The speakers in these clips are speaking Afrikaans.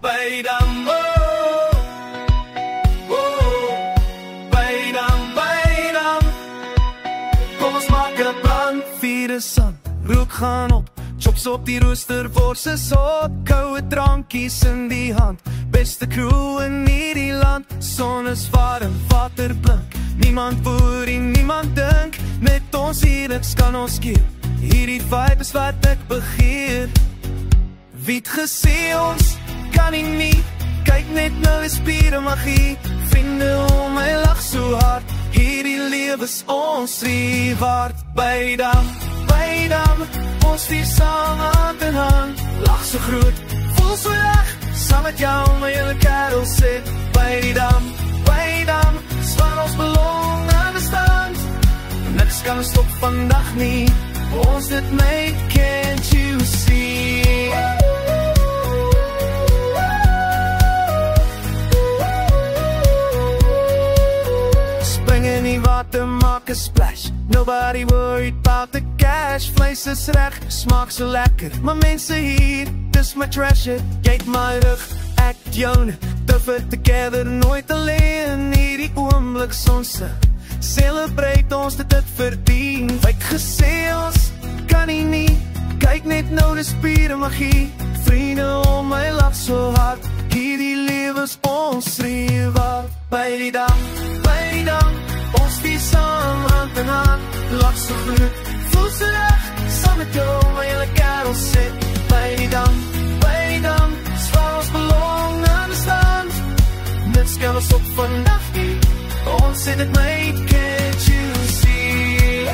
by die dam, by die dam. Kom ons maak 'n brand, vier die son, rook gaan op, chops op die rooster, worse sot, koue drankies in die hand, beste crew in hierdie land, son is warm, water blink, niemand worry, niemand dink, net ons hier, niks kan ons keer, hierdie vibe is wat ek begeer. Wie het gesê ons kan nie, kyk net nou die spiere magie, vriende om my lag so hard, hierdie lewe is ons reward, by die dam, ons vier saam hand in hand, lag so groot, voel so reg, saam met jou my hele kerel sit, by die dam, swaar ons belong aan die stand, niks kan ons stop vandag nie, ons dit make, can't you see? Spring in die water, maak 'n splash, nobody worried about the cash, vleis is reg, smaak so lekker, maar mense hier, dis my treasure, jy het my rug, ek joune, tougher together, nooit alleen, hierdie oomblik sonse, celebrate ons dit verdien, wyk gesê ons kan nie, kyk net nou die spiere magie, vriende om my lag so hard, hierdie lewe is ons reward, by die dam, ons vier saam hand in hand, lag so groot, voel so reg, saam met jou my hele kerel sit, by die dam, swaar ons belong aan die stand, niks kan ons op vandag nie, ons het het mate, can't you see?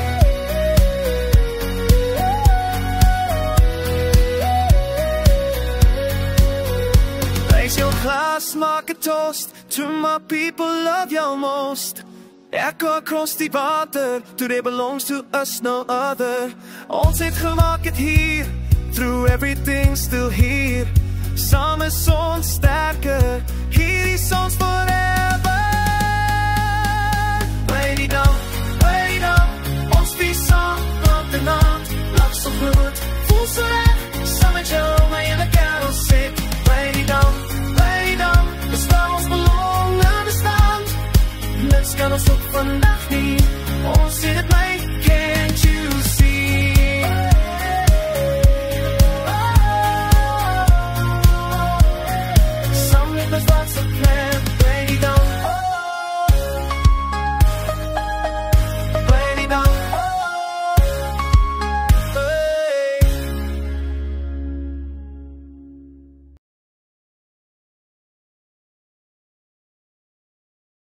Raise your glass, maak 'n toast, to my people love you most, echo across die water, today belongs to us, no other, ons het gemaak het hier, through everything still here, saam is ons sterker, hierdie songs forever, by die dam, ons vier saam hand in hand, lag so groot,